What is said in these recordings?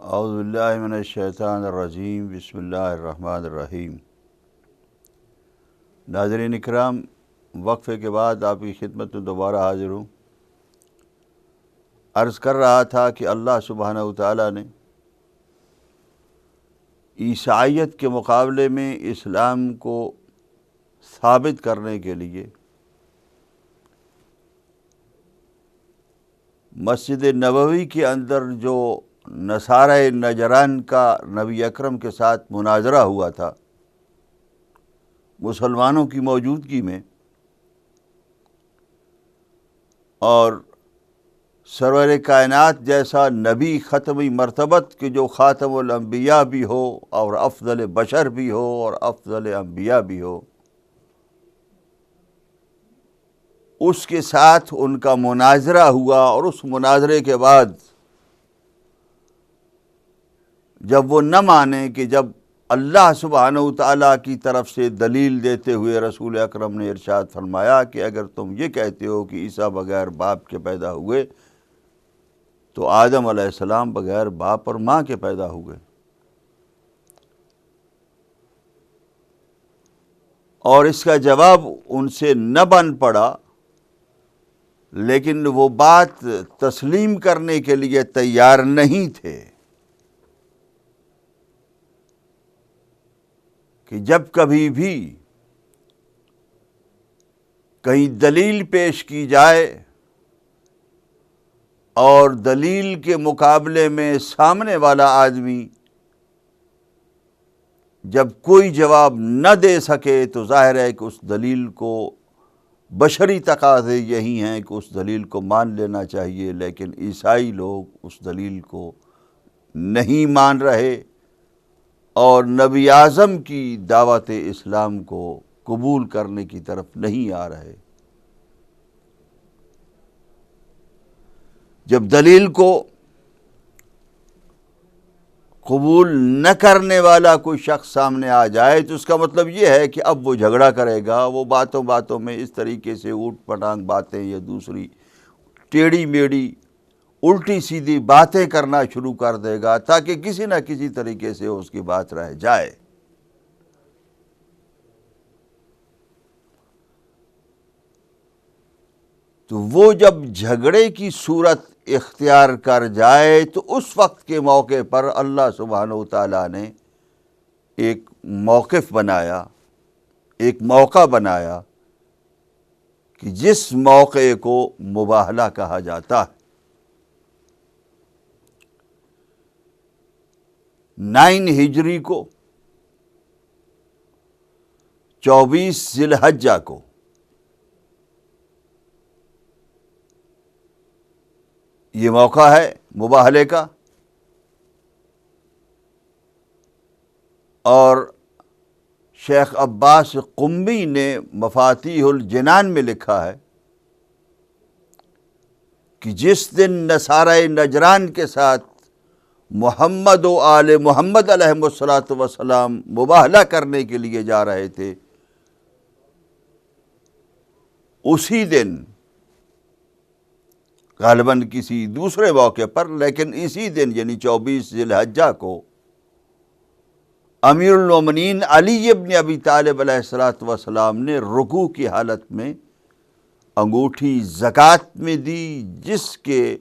اعوذ باللہ من الشیطان الرجیم، بسم اللہ الرحمن الرحیم۔ ناظرین اکرام، وقفے کے بعد آپ کی خدمت میں دوبارہ حاضر ہوں۔ عرض کر رہا تھا کہ اللہ سبحانہ وتعالیٰ نے عیسائیت کے مقابلے میں اسلام کو ثابت کرنے کے لیے مسجد نبوی کے اندر جو نصارہ نجران کا نبی اکرم کے ساتھ مناظرہ ہوا تھا مسلمانوں کی موجودگی میں، اور سرور کائنات جیسا نبی ختمی مرتبت کے جو خاتم الانبیاء بھی ہو اور افضل بشر بھی ہو اور افضل انبیاء بھی ہو، اس کے ساتھ ان کا مناظرہ ہوا، اور اس مناظرے کے بعد جب وہ نہ مانے کہ جب اللہ سبحانہ وتعالیٰ کی طرف سے دلیل دیتے ہوئے رسول اکرم نے ارشاد فرمایا کہ اگر تم یہ کہتے ہو کہ عیسیٰ بغیر باپ کے پیدا ہوئے تو آدم علیہ السلام بغیر باپ اور ماں کے پیدا ہوئے، اور اس کا جواب ان سے نہ بن پڑا، لیکن وہ بات تسلیم کرنے کے لیے تیار نہیں تھے کہ جب کبھی بھی کہیں دلیل پیش کی جائے اور دلیل کے مقابلے میں سامنے والا آدمی جب کوئی جواب نہ دے سکے تو ظاہر ہے کہ اس دلیل کو بشری تقاضے یہی ہیں کہ اس دلیل کو مان لینا چاہیے، لیکن عیسائی لوگ اس دلیل کو نہیں مان رہے اور نبی اعظم کی دعوت اسلام کو قبول کرنے کی طرف نہیں آ رہے۔ جب دلیل کو قبول نہ کرنے والا کوئی شخص سامنے آ جائے تو اس کا مطلب یہ ہے کہ اب وہ جھگڑا کرے گا، وہ باتوں باتوں میں اس طریقے سے اوٹ پٹانگ باتیں یا دوسری ٹیڑھی میڑھی الٹی سیدھی باتیں کرنا شروع کر دے گا تاکہ کسی نہ کسی طریقے سے اس کی بات رہ جائے۔ تو وہ جب جھگڑے کی صورت اختیار کر جائے تو اس وقت کے موقع پر اللہ سبحانہ وتعالیٰ نے ایک موقف بنایا، ایک موقع بنایا کہ جس موقع کو مباہلہ کہا جاتا ہے۔ 9 ہجری کو 24 ذی الحجہ کو یہ موقع ہے مباہلے کا، اور شیخ عباس قمی نے مفاتیح الجنان میں لکھا ہے کہ جس دن نصارہ نجران کے ساتھ محمد و آل محمد علیہ الصلاۃ والسلام مباہلہ کرنے کے لیے جا رہے تھے، اسی دن غالباً کسی دوسرے موقع پر، لیکن اسی دن یعنی 24 ذی الحجہ کو امیر المومنین علی ابن ابی طالب علیہ الصلاۃ والسلام نے رکوع کی حالت میں انگوٹھی زکوٰۃ میں دی، جس کے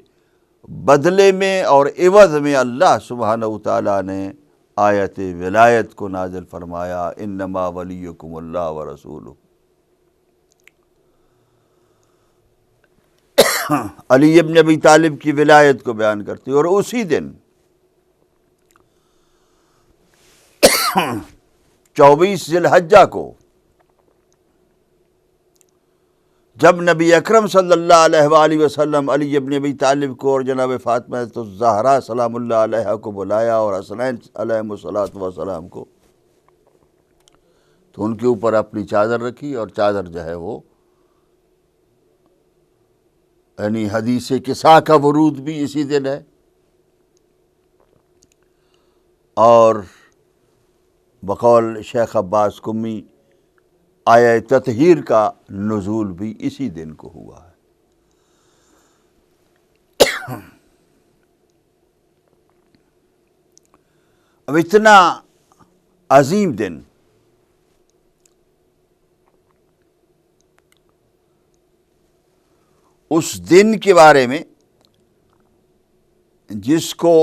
بدلے میں اور عوض میں اللہ سبحانہ وتعالیٰ نے آیت ولایت کو نازل فرمایا، انما ولیکم اللہ ورسولہ۔ علی ابن ابی طالب کی ولایت کو بیان کرتی، اور اسی دن 24 ذی الحجہ کو جب نبی اکرم صلی اللہ علیہ وآلہ وسلم علی ابن ابی طالب کو اور جناب فاطمہ الزہرا سلام اللہ علیہا کو بلایا اور حسنین علیہم الصلاۃ والسلام کو، تو ان کے اوپر اپنی چادر رکھی، اور چادر جو ہے وہ یعنی حدیث کسا کا ورود بھی اسی دن ہے، اور بقول شیخ عباس قمی آیہ تطہیر کا نزول بھی اسی دن کو ہوا ہے۔ اب اتنا عظیم دن، اس دن کے بارے میں جس کو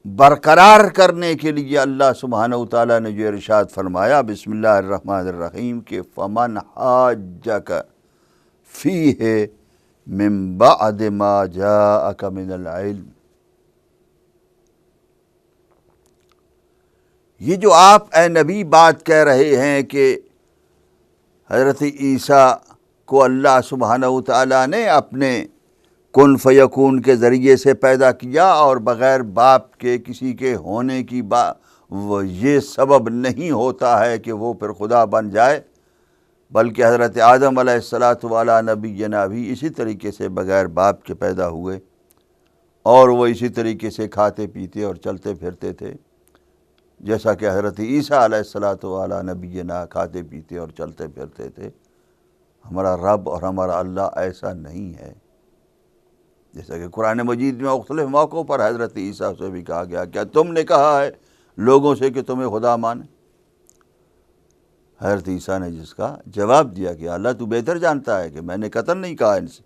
برقرار کرنے کے لیے اللہ سبحانہ و تعالیٰ نے جو ارشاد فرمایا، بسم اللہ الرحمن الرحیم، کہ فمن حاجک فیہ من بعد ما جاءک من العلم، یہ جو آپ اے نبی بات کہہ رہے ہیں کہ حضرت عیسیٰ کو اللہ سبحانہ و تعالیٰ نے اپنے کن فیکون کے ذریعے سے پیدا کیا اور بغیر باپ کے کسی کے ہونے کی یہ سبب نہیں ہوتا ہے کہ وہ پھر خدا بن جائے، بلکہ حضرت آدم علیہ الصلاۃ وعلیٰ نبینا بھی اسی طریقے سے بغیر باپ کے پیدا ہوئے، اور وہ اسی طریقے سے کھاتے پیتے اور چلتے پھرتے تھے جیسا کہ حضرت عیسیٰ علیہ الصلاۃ وعلیٰ نبینا کھاتے پیتے اور چلتے پھرتے تھے۔ ہمارا رب اور ہمارا اللہ ایسا نہیں ہے، جیسا کہ قرآن مجید میں مختلف موقعوں پر حضرت عیسیٰ سے بھی کہا گیا، کیا تم نے کہا ہے لوگوں سے کہ تمہیں خدا مانے؟ حضرت عیسیٰ نے جس کا جواب دیا کہ اللہ تو بہتر جانتا ہے کہ میں نے قطعاً نہیں کہا ان سے۔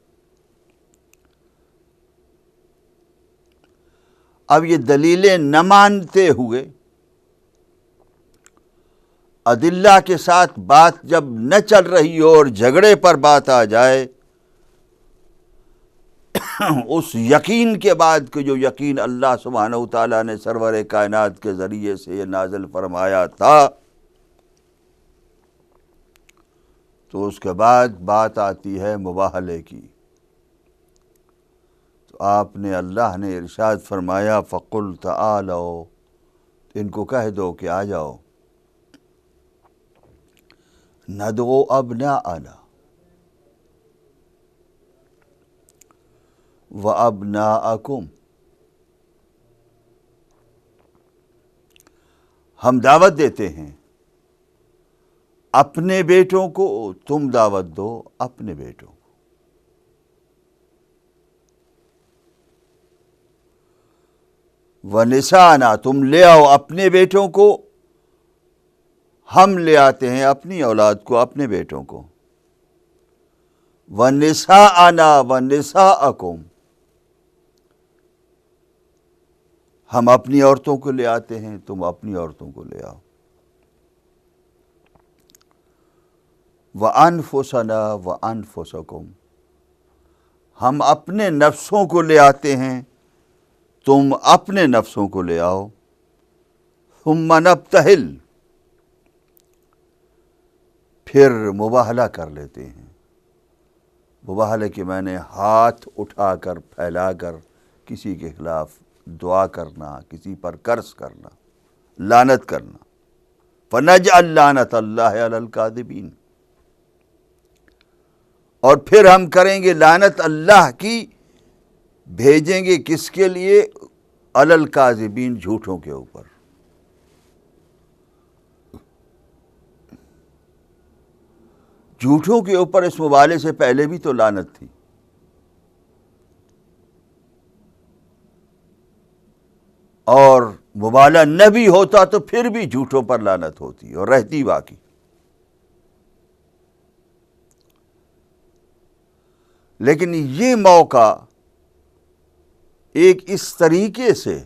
اب یہ دلیلیں نہ مانتے ہوئے ادلہ کے ساتھ بات جب نہ چل رہی ہو اور جھگڑے پر بات آ جائے، اس یقین کے بعد کہ جو یقین اللہ سبحانہ و تعالیٰ نے سرور کائنات کے ذریعے سے یہ نازل فرمایا تھا، تو اس کے بعد بات آتی ہے مباہلے کی۔ تو آپ نے اللہ نے ارشاد فرمایا فَقُلْ تَعَالَوْا، ان کو کہہ دو کہ آ جاؤ، نَدْعُو أَبْنَاءَنَا وَأَبْنَاءَكُمْ، ہم دعوت دیتے ہیں اپنے بیٹوں کو، تم دعوت دو اپنے بیٹوں کو، وَنِسَاءَنَا، تم لے آؤ اپنے بیٹوں کو، ہم لے آتے ہیں اپنی اولاد کو، اپنے بیٹوں کو، وَنِسَاءَنَا وَنِسَاءَكُمْ، ہم اپنی عورتوں کو لے آتے ہیں، تم اپنی عورتوں کو لے آؤ، وَأَنفُسَنَا وَأَنفُسَكُمْ، ہم اپنے نفسوں کو لے آتے ہیں، تم اپنے نفسوں کو لے آؤ، ثُمَّ نَبْتَهِلْ، پھر مباہلہ کر لیتے ہیں۔ مباہلے کے معنی ہاتھ اٹھا کر پھیلا کر کسی کے خلاف دعا کرنا، کسی پر قرض کرنا، لعنت کرنا، فَنَجْعَلْ لَعْنَتَ اللَّهِ عَلَى الْكَاذِبِينَ، اور پھر ہم کریں گے لعنت اللہ کی، بھیجیں گے کس کے لیے؟ علی الکاذبین، جھوٹوں کے اوپر۔ جھوٹوں کے اوپر اس مبالے سے پہلے بھی تو لعنت تھی، اور مبالہ نہ بھی ہوتا تو پھر بھی جھوٹوں پر لعنت ہوتی اور رہتی باقی۔ لیکن یہ موقع ایک اس طریقے سے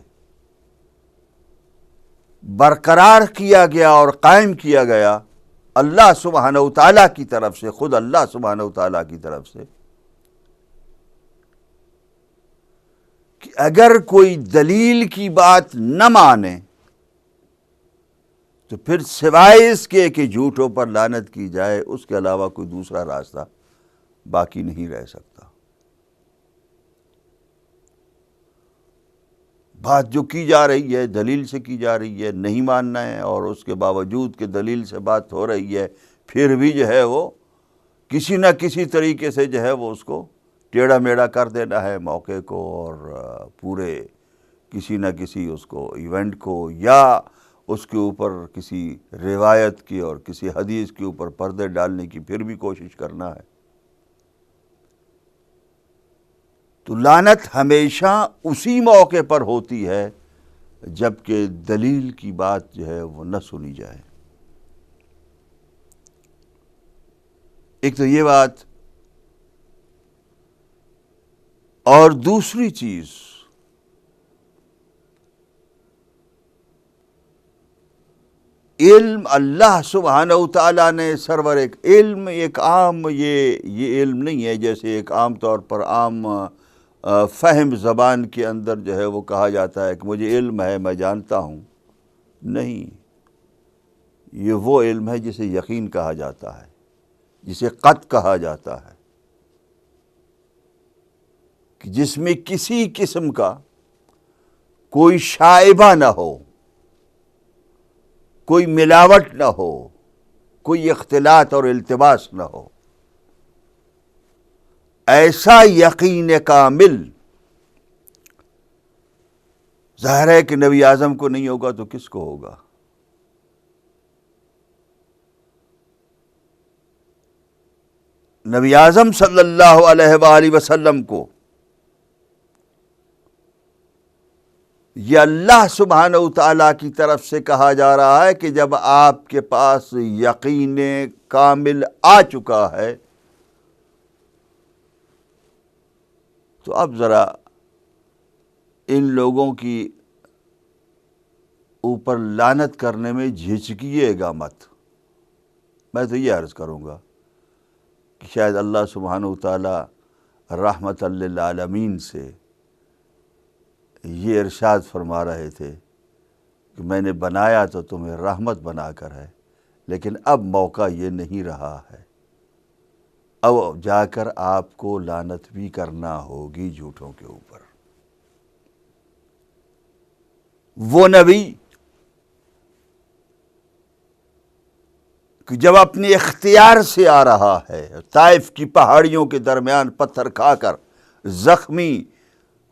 برقرار کیا گیا اور قائم کیا گیا اللہ سبحانہ و تعالیٰ کی طرف سے، خود اللہ سبحانہ و تعالیٰ کی طرف سے، کہ اگر کوئی دلیل کی بات نہ مانے تو پھر سوائے اس کے کہ جھوٹوں پر لعنت کی جائے، اس کے علاوہ کوئی دوسرا راستہ باقی نہیں رہ سکتا۔ بات جو کی جا رہی ہے دلیل سے کی جا رہی ہے، نہیں ماننا ہے، اور اس کے باوجود کہ دلیل سے بات ہو رہی ہے پھر بھی جو ہے وہ کسی نہ کسی طریقے سے جو ہے وہ اس کو ٹیڑھا میڑھا کر دینا ہے موقع کو، اور پورے کسی نہ کسی اس کو ایونٹ کو یا اس کے اوپر کسی روایت کی اور کسی حدیث کے اوپر پردے ڈالنے کی پھر بھی کوشش کرنا ہے۔ تو لعنت ہمیشہ اسی موقع پر ہوتی ہے جبکہ دلیل کی بات جو ہے وہ نہ سنی جائے۔ ایک تو یہ بات، اور دوسری چیز علم اللہ سبحانہ و تعالیٰ نے سرور ایک علم، ایک عام یہ علم نہیں ہے جیسے ایک عام طور پر عام فہم زبان کے اندر جو ہے وہ کہا جاتا ہے کہ مجھے علم ہے، میں جانتا ہوں۔ نہیں، یہ وہ علم ہے جسے یقین کہا جاتا ہے، جسے قطع کہا جاتا ہے، کہ جس میں کسی قسم کا کوئی شائبہ نہ ہو، کوئی ملاوٹ نہ ہو، کوئی اختلاط اور التباس نہ ہو۔ ایسا یقین کامل ظاہر ہے کہ نبی اعظم کو نہیں ہوگا تو کس کو ہوگا؟ نبی اعظم صلی اللہ علیہ وآلہ وسلم کو یہ اللہ سبحانہ و تعالیٰ کی طرف سے کہا جا رہا ہے کہ جب آپ کے پاس یقین کامل آ چکا ہے تو اب ذرا ان لوگوں کی اوپر لعنت کرنے میں جھجکیے گا مت۔ میں تو یہ عرض کروں گا کہ شاید اللہ سبحانہ و تعالیٰ رحمت للعالمین سے یہ ارشاد فرما رہے تھے کہ میں نے بنایا تو تمہیں رحمت بنا کر ہے، لیکن اب موقع یہ نہیں رہا ہے، اب جا کر آپ کو لعنت بھی کرنا ہوگی جھوٹوں کے اوپر۔ وہ نبی کہ جب اپنے اختیار سے آ رہا ہے، طائف کی پہاڑیوں کے درمیان پتھر کھا کر زخمی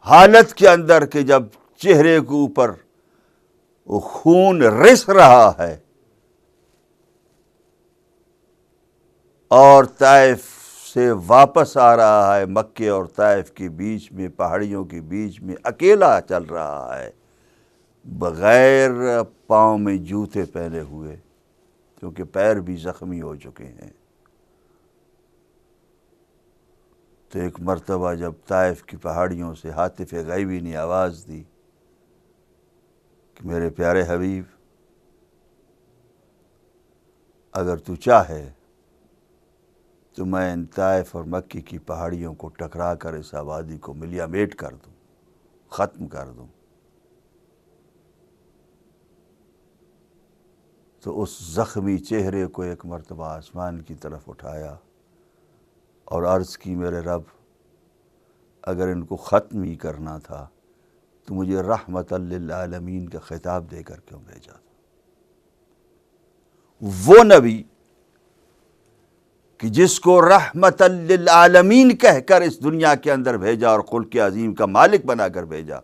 حالت کے اندر کہ جب چہرے کے اوپر خون رس رہا ہے اور طائف سے واپس آ رہا ہے، مکے اور طائف کے بیچ میں پہاڑیوں کے بیچ میں اکیلا چل رہا ہے، بغیر پاؤں میں جوتے پہنے ہوئے، کیونکہ پیر بھی زخمی ہو چکے ہیں۔ تو ایک مرتبہ جب طائف کی پہاڑیوں سے ہاتف غیبی نے آواز دی کہ میرے پیارے حبیب، اگر تو چاہے تو میں ان طائف اور مکی کی پہاڑیوں کو ٹکرا کر اس آبادی کو ملیا میٹ کر دوں، ختم کر دوں۔ تو اس زخمی چہرے کو ایک مرتبہ آسمان کی طرف اٹھایا اور عرض کی، میرے رب، اگر ان کو ختم ہی کرنا تھا تو مجھے رحمت للعالمین کا خطاب دے کر کیوں بھیجا تھا؟ وہ نبی کہ جس کو رحمت للعالمین کہہ کر اس دنیا کے اندر بھیجا اور خلق عظیم کا مالک بنا کر بھیجا،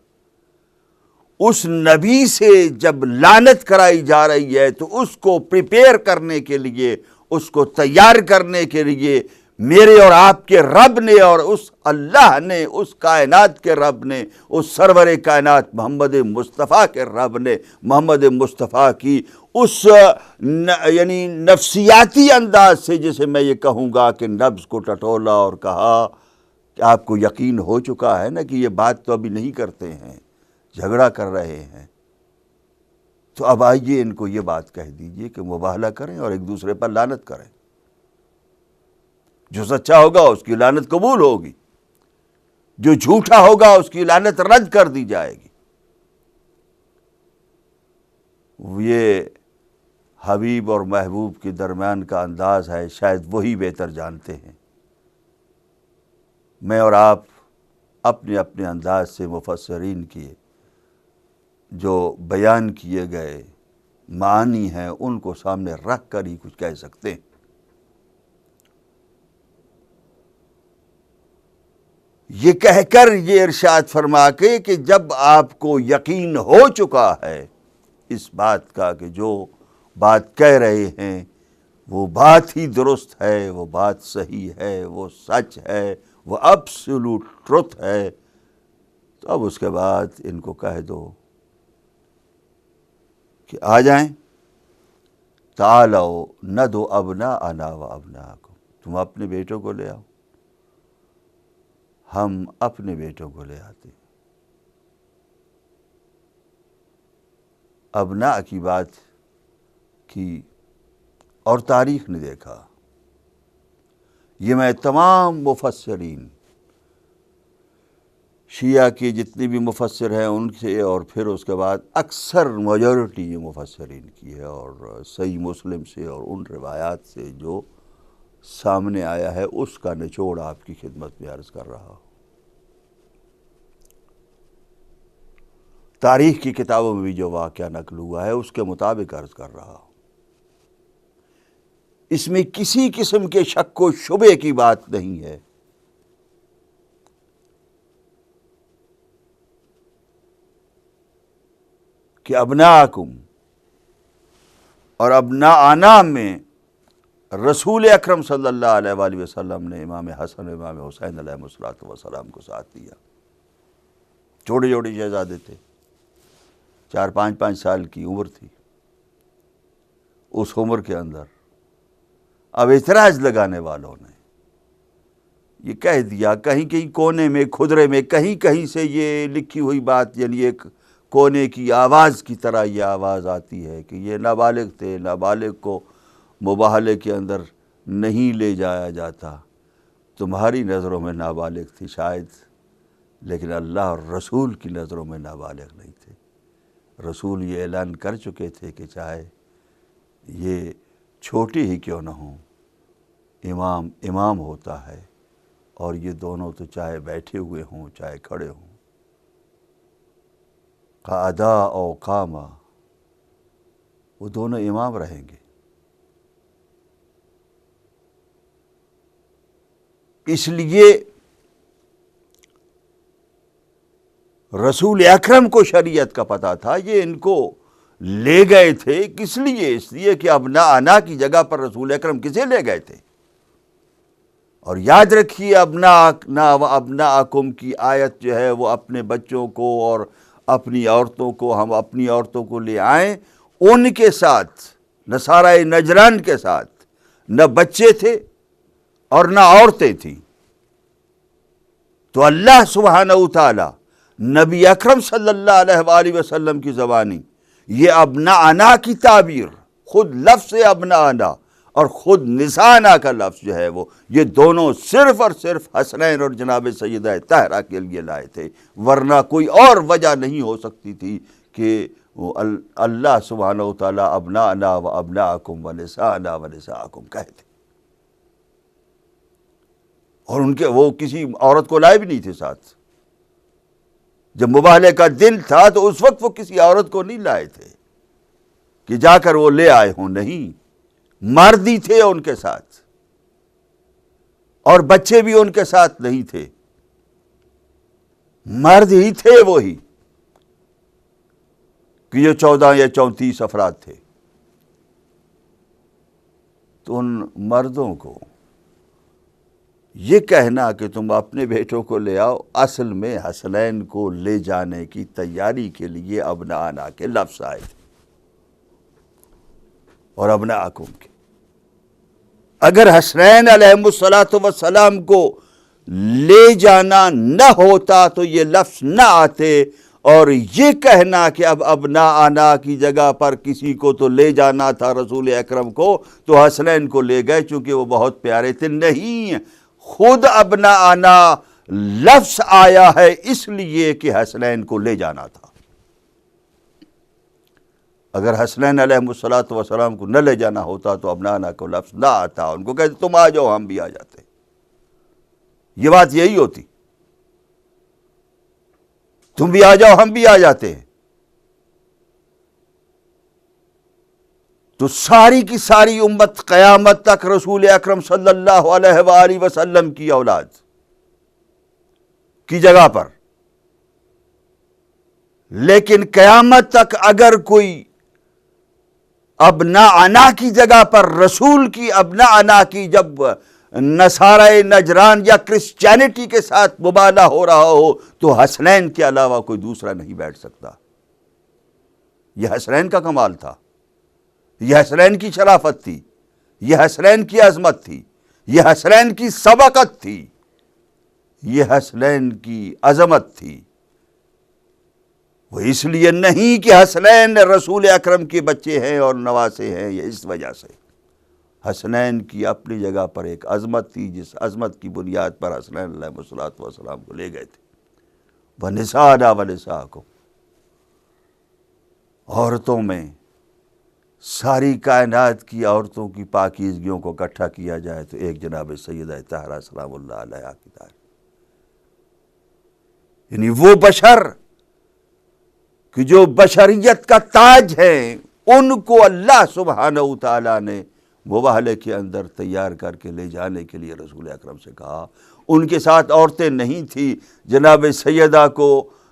اس نبی سے جب لعنت کرائی جا رہی ہے تو اس کو پریپیئر کرنے کے لیے، اس کو تیار کرنے کے لیے میرے اور آپ کے رب نے، اور اس اللہ نے، اس کائنات کے رب نے، اس سرور کائنات محمد مصطفیٰ کے رب نے محمد مصطفیٰ کی اس یعنی نفسیاتی انداز سے، جسے میں یہ کہوں گا کہ نبض کو ٹٹولا اور کہا کہ آپ کو یقین ہو چکا ہے نا کہ یہ بات تو ابھی نہیں کرتے ہیں، جھگڑا کر رہے ہیں، تو اب آئیے ان کو یہ بات کہہ دیجئے کہ مباہلہ کریں اور ایک دوسرے پر لعنت کریں۔ جو سچا ہوگا اس کی لعنت قبول ہوگی، جو جھوٹا ہوگا اس کی لعنت رد کر دی جائے گی۔ یہ حبیب اور محبوب کے درمیان کا انداز ہے، شاید وہی بہتر جانتے ہیں۔ میں اور آپ اپنے اپنے انداز سے مفسرین کیے جو بیان کیے گئے معانی ہیں ان کو سامنے رکھ کر ہی کچھ کہہ سکتے ہیں۔ یہ کہہ کر یہ ارشاد فرما کے کہ جب آپ کو یقین ہو چکا ہے اس بات کا کہ جو بات کہہ رہے ہیں وہ بات ہی درست ہے، وہ بات صحیح ہے، وہ سچ ہے، وہ ایبسولوٹ ٹروتھ ہے، تو اب اس کے بعد ان کو کہہ دو کہ آ جائیں، تعالوا ندعو ابناءنا و ابناءکم، تم اپنے بیٹوں کو لے آؤ، ہم اپنے بیٹوں کو لے آتے ہیں۔ ابناء کی بات کی اور تاریخ نے دیکھا، یہ میں تمام مفسرین، شیعہ کے جتنے بھی مفسر ہیں ان سے، اور پھر اس کے بعد اکثر میجورٹی یہ مفسرین کی ہے، اور صحیح مسلم سے اور ان روایات سے جو سامنے آیا ہے اس کا نچوڑ آپ کی خدمت میں عرض کر رہا ہوں۔ تاریخ کی کتابوں میں بھی جو واقعہ نقل ہوا ہے اس کے مطابق عرض کر رہا ہوں۔ اس میں کسی قسم کے شک و شبے کی بات نہیں ہے۔ کہ ابناءکم اور ابناءنا میں رسول اکرم صلی اللہ علیہ وآلہ وسلم نے امام حسن امام حسین علیہ السلام کو ساتھ دیا۔ چھوٹے چھوٹے شہزادے تھے، 4-5 سال کی عمر تھی۔ اس عمر کے اندر اب اعتراض لگانے والوں نے یہ کہہ دیا، کہیں کہیں کونے میں کھدرے میں کہیں کہیں سے یہ لکھی ہوئی بات، یعنی ایک کونے کی آواز کی طرح یہ آواز آتی ہے کہ یہ نابالغ تھے، نابالغ کو مباہلے کے اندر نہیں لے جایا جاتا۔ تمہاری نظروں میں نابالغ تھی شاید، لیکن اللہ اور رسول کی نظروں میں نابالغ نہیں تھے۔ رسول یہ اعلان کر چکے تھے کہ چاہے یہ چھوٹی ہی کیوں نہ ہوں، امام ہوتا ہے، اور یہ دونوں تو چاہے بیٹھے ہوئے ہوں چاہے کھڑے ہوں، قعدا او قاما، وہ دونوں امام رہیں گے۔ اس لیے رسول اکرم کو شریعت کا پتہ تھا، یہ ان کو لے گئے تھے کس لیے؟ اس لیے کہ ابناءنا کی جگہ پر رسول اکرم کسے لے گئے تھے؟ اور یاد رکھیے ابناءنا و ابناءکم کی آیت جو ہے وہ اپنے بچوں کو اور اپنی عورتوں کو، ہم اپنی عورتوں کو لے آئیں، ان کے ساتھ نصارہ نجران کے ساتھ نہ بچے تھے اور نہ عورتیں تھیں۔ تو اللہ سبحانہ وتعالی نبی اکرم صلی اللہ علیہ وآلہ وسلم کی زبانی یہ ابناءنا کی تعبیر، خود لفظ ابناءنا اور خود نساءنا کا لفظ جو ہے وہ، یہ دونوں صرف اور صرف حسنین اور جناب سیدہ طاہرہ کے لیے لائے تھے، ورنہ کوئی اور وجہ نہیں ہو سکتی تھی کہ اللہ سبحانہ وتعالی ابناءنا و ابناءکم و نساءنا و نساءکم کہتے۔ اور ان کے وہ کسی عورت کو لائے بھی نہیں تھے ساتھ۔ جب مباہلے کا دن تھا تو اس وقت وہ کسی عورت کو نہیں لائے تھے کہ جا کر وہ لے آئے ہوں، نہیں، مرد ہی تھے ان کے ساتھ، اور بچے بھی ان کے ساتھ نہیں تھے، مرد ہی تھے وہی کہ جو 14 یا 34 افراد تھے۔ تو ان مردوں کو یہ کہنا کہ تم اپنے بیٹوں کو لے آؤ، اصل میں حسنین کو لے جانے کی تیاری کے لیے ابناءنا کے لفظ آئے تھے اور ابناءکم کے۔ اگر حسنین علیہ السلام کو لے جانا نہ ہوتا تو یہ لفظ نہ آتے، اور یہ کہنا کہ اب ابناءنا کی جگہ پر کسی کو تو لے جانا تھا رسول اکرم کو، تو حسنین کو لے گئے چونکہ وہ بہت پیارے تھے، نہیں، خود ابناءنا لفظ آیا ہے اس لیے کہ حسنین کو لے جانا تھا۔ اگر حسنین علیہ السلام کو نہ لے جانا ہوتا تو ابناءنا کو لفظ نہ آتا، ان کو کہتے تم آ جاؤ ہم بھی آ جاتے، یہ بات یہی ہوتی، تم بھی آ جاؤ ہم بھی آ جاتے ہیں۔ تو ساری کی ساری امت قیامت تک رسول اکرم صلی اللہ علیہ وآلہ وسلم کی اولاد کی جگہ پر، لیکن قیامت تک اگر کوئی ابناءنا کی جگہ پر رسول کی ابناءنا کی جب نصارہ نجران یا کرسچینٹی کے ساتھ مبالغہ ہو رہا ہو تو حسنین کے علاوہ کوئی دوسرا نہیں بیٹھ سکتا۔ یہ حسنین کا کمال تھا، یہ حسنین کی شرافت تھی، یہ حسنین کی عظمت تھی، یہ حسنین کی سبقت تھی، یہ حسنین کی عظمت تھی۔ وہ اس لیے نہیں کہ حسنین رسول اکرم کے بچے ہیں اور نواسے ہیں، یہ اس وجہ سے حسنین کی اپنی جگہ پر ایک عظمت تھی، جس عظمت کی بنیاد پر حسنین علیہ السلام کو لے گئے تھے۔ وَنِسَاءَنَا وَنِسَاءَكُمْ، عورتوں میں ساری کائنات کی عورتوں کی پاکیزگیوں کو اکٹھا کیا جائے تو ایک جناب سیدہ طاہرہ سلام اللہ علیہا کی تعریف، یعنی وہ بشر کہ جو بشریت کا تاج ہیں، ان کو اللہ سبحانہ وتعالیٰ نے مباہلے کے اندر تیار کر کے لے جانے کے لیے رسول اکرم سے کہا۔ ان کے ساتھ عورتیں نہیں تھی، جناب سیدہ کو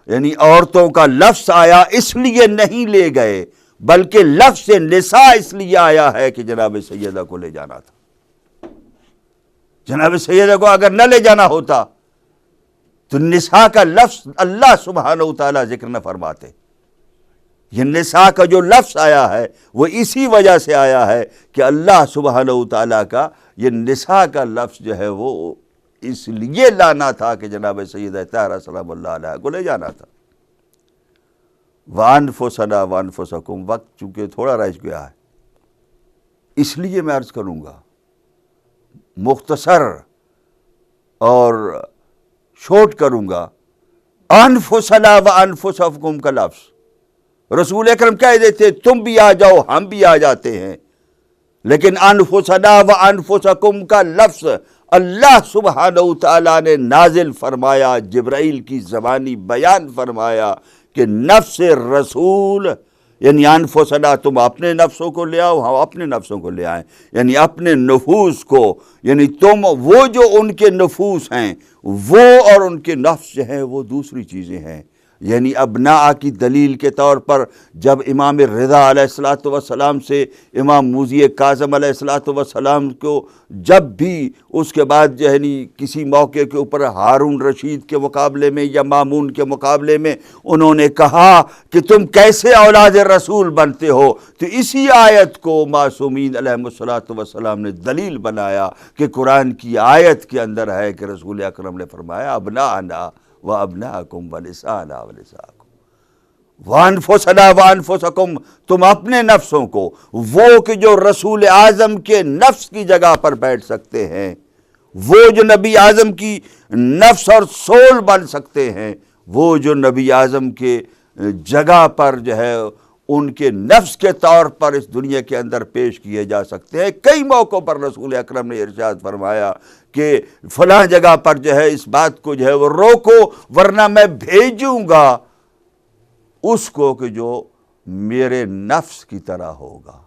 یعنی عورتوں کا لفظ آیا اس لیے نہیں لے گئے، بلکہ لفظ نساء اس لیے آیا ہے کہ جناب سیدہ کو لے جانا تھا۔ جناب سیدہ کو اگر نہ لے جانا ہوتا تو نساء کا لفظ اللہ سبحانہ وتعالیٰ ذکر نہ فرماتے۔ یہ نساء کا جو لفظ آیا ہے وہ اسی وجہ سے آیا ہے کہ اللہ سبحانہ وتعالیٰ کا یہ نساء کا لفظ جو ہے وہ اس لیے لانا تھا کہ جناب سیدہ طاہرہ سلام اللہ علیہا کو لے جانا تھا۔ وَأَنفُسَنَا وَأَنفُسَكُمْ، وقت چونکہ تھوڑا رہ گیا ہے اس لیے میں عرض کروں گا، مختصر اور شورٹ کروں گا۔ أَنفُسَنَا وَأَنفُسَكُمْ کا لفظ رسول اکرم کہہ دیتے تم بھی آ جاؤ ہم بھی آ جاتے ہیں، لیکن انفسنا و انفسکم کا لفظ اللہ سبحانہ وتعالیٰ نے نازل فرمایا، جبرائیل کی زبانی بیان فرمایا کہ نفس رسول یعنی انفسنا تم اپنے نفسوں کو لے آؤ، ہم اپنے نفسوں کو لے آئیں، یعنی اپنے نفوس کو، یعنی تم وہ جو ان کے نفوس ہیں وہ اور ان کے نفس جو ہیں وہ دوسری چیزیں ہیں۔ یعنی ابناء کی دلیل کے طور پر جب امام رضا علیہ السلام سے امام موذی کاظم علیہ السلام کو جب بھی اس کے بعد یعنی کسی موقع کے اوپر ہارون رشید کے مقابلے میں یا مامون کے مقابلے میں انہوں نے کہا کہ تم کیسے اولاد رسول بنتے ہو، تو اسی آیت کو معصومین علیہ السلام نے دلیل بنایا کہ قرآن کی آیت کے اندر ہے کہ رسول اکرم نے فرمایا ابناءنا وَأَبْنَاءَكُمْ وَنِسَاءَنَا وَنِسَاءَكُمْ وَأَنفُسَنَا وَأَنفُسَكُمْ، تم اپنے نفسوں کو، وہ کہ جو رسول اعظم کے نفس کی جگہ پر بیٹھ سکتے ہیں، وہ جو نبی اعظم کی نفس اور سول بن سکتے ہیں، وہ جو نبی اعظم کے جگہ پر جو ہے ان کے نفس کے طور پر اس دنیا کے اندر پیش کیے جا سکتے ہیں۔ کئی موقعوں پر رسول اکرم نے ارشاد فرمایا کہ فلاں جگہ پر جو ہے اس بات کو جو ہے وہ روکو، ورنہ میں بھیجوں گا اس کو کہ جو میرے نفس کی طرح ہوگا۔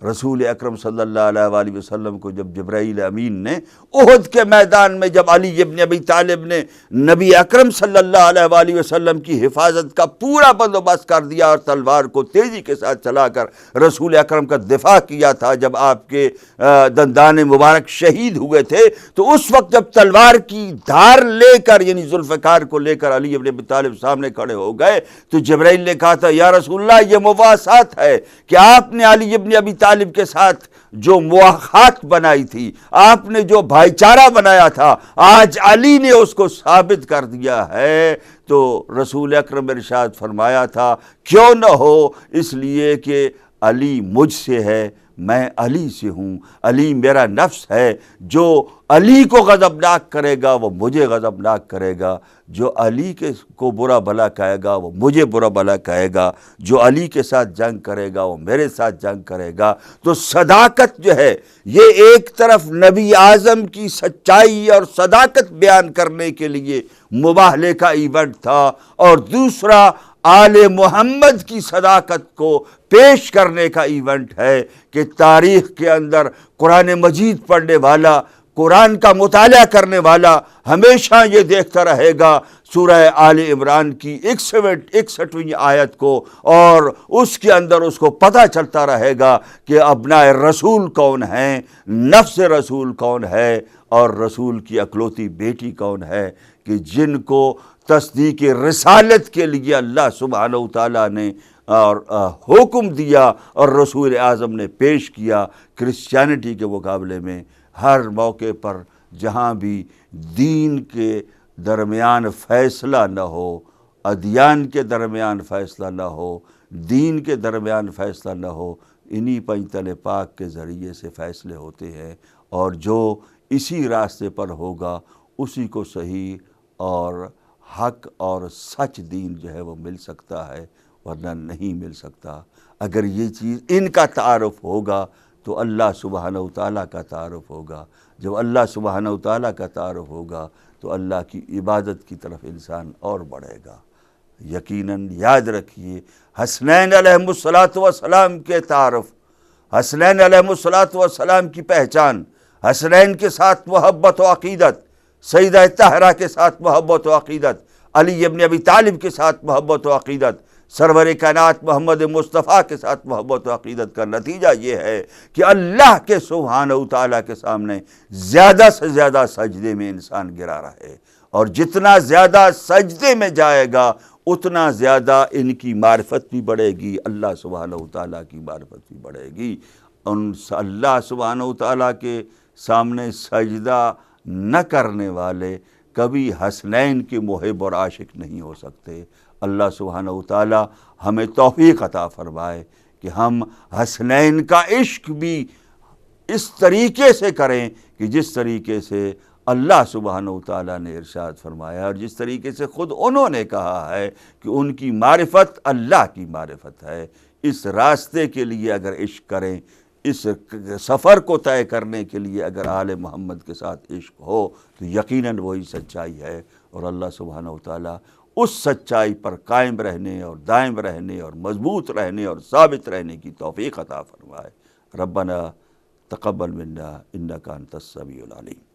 رسول اکرم صلی اللہ علیہ وآلہ وسلم کو جب جبرائیل امین نے احد کے میدان میں جب علی ابن ابی طالب نے نبی اکرم صلی اللہ علیہ وآلہ وسلم کی حفاظت کا پورا بندوبست کر دیا اور تلوار کو تیزی کے ساتھ چلا کر رسول اکرم کا دفاع کیا تھا، جب آپ کے دندان مبارک شہید ہوئے تھے، تو اس وقت جب تلوار کی دھار لے کر یعنی ذوالفقار کو لے کر علی ابن ابی طالب سامنے کھڑے ہو گئے تو جبرائیل نے کہا تھا یا رسول اللہ یہ مواسات ہے کہ آپ نے علی ابن ابی طالب کے ساتھ جو مواخات بنائی تھی، آپ نے جو بھائی چارہ بنایا تھا، آج علی نے اس کو ثابت کر دیا ہے۔ تو رسول اکرم ارشاد فرمایا تھا کیوں نہ ہو، اس لیے کہ علی مجھ سے ہے، میں علی سے ہوں، علی میرا نفس ہے، جو علی کو غضبناک کرے گا وہ مجھے غضبناک کرے گا، جو علی کو برا بھلا کہے گا وہ مجھے برا بھلا کہے گا، جو علی کے ساتھ جنگ کرے گا وہ میرے ساتھ جنگ کرے گا۔ تو صداقت جو ہے یہ ایک طرف نبی اعظم کی سچائی اور صداقت بیان کرنے کے لیے مباہلے کا ایونٹ تھا، اور دوسرا آل محمد کی صداقت کو پیش کرنے کا ایونٹ ہے کہ تاریخ کے اندر قرآن مجید پڑھنے والا قرآن کا مطالعہ کرنے والا ہمیشہ یہ دیکھتا رہے گا سورہ آل عمران کی 61ویں آیت کو، اور اس کے اندر اس کو پتہ چلتا رہے گا کہ ابناء رسول کون ہیں، نفس رسول کون ہے، اور رسول کی اکلوتی بیٹی کون ہے، کہ جن کو تصدیق رسالت کے لیے اللہ سبحانہ و تعالیٰ نے اور حکم دیا اور رسول اعظم نے پیش کیا۔ کرسچینٹی کے مقابلے میں ہر موقع پر جہاں بھی دین کے درمیان فیصلہ نہ ہو، ادیان کے درمیان فیصلہ نہ ہو، دین کے درمیان فیصلہ نہ ہو، انہی پنجتن پاک کے ذریعے سے فیصلے ہوتے ہیں، اور جو اسی راستے پر ہوگا اسی کو صحیح اور حق اور سچ دین جو ہے وہ مل سکتا ہے، ورنہ نہیں مل سکتا۔ اگر یہ چیز ان کا تعارف ہوگا تو اللہ سبحانہ و تعالیٰ کا تعارف ہوگا۔ جب اللہ سبحانہ و تعالیٰ کا تعارف ہوگا تو اللہ کی عبادت کی طرف انسان اور بڑھے گا۔ یقیناً یاد رکھیے، حسنین علیہم السلام کے تعارف، حسنین علیہم السلام کی پہچان، حسنین کے ساتھ محبت و عقیدت، سیدہ طاہرہ کے ساتھ محبت و عقیدت، علی ابن ابی طالب کے ساتھ محبت و عقیدت، سرور کائنات محمد مصطفیٰ کے ساتھ محبت و عقیدت کا نتیجہ یہ ہے کہ اللہ کے سبحانہ و تعالیٰ کے سامنے زیادہ سے زیادہ سجدے میں انسان گرا رہے، اور جتنا زیادہ سجدے میں جائے گا اتنا زیادہ ان کی معرفت بھی بڑھے گی، اللہ سبحانہ و تعالیٰ کی معرفت بھی بڑھے گی۔ اللہ سبحانہ و تعالیٰ کے سامنے سجدہ نہ کرنے والے کبھی حسنین کے محب اور عاشق نہیں ہو سکتے۔ اللہ سبحانہ و تعالیٰ ہمیں توفیق عطا فرمائے کہ ہم حسنین کا عشق بھی اس طریقے سے کریں کہ جس طریقے سے اللہ سبحانہ و تعالیٰ نے ارشاد فرمایا، اور جس طریقے سے خود انہوں نے کہا ہے کہ ان کی معرفت اللہ کی معرفت ہے۔ اس راستے کے لیے اگر عشق کریں، اس سفر کو طے کرنے کے لیے اگر آل محمد کے ساتھ عشق ہو تو یقیناً وہی سچائی ہے، اور اللہ سبحانہ و تعالیٰ اس سچائی پر قائم رہنے اور دائم رہنے اور مضبوط رہنے اور ثابت رہنے کی توفیق عطا فرمائے۔ ربنا تقبل منا انک انت السمیع العلیم۔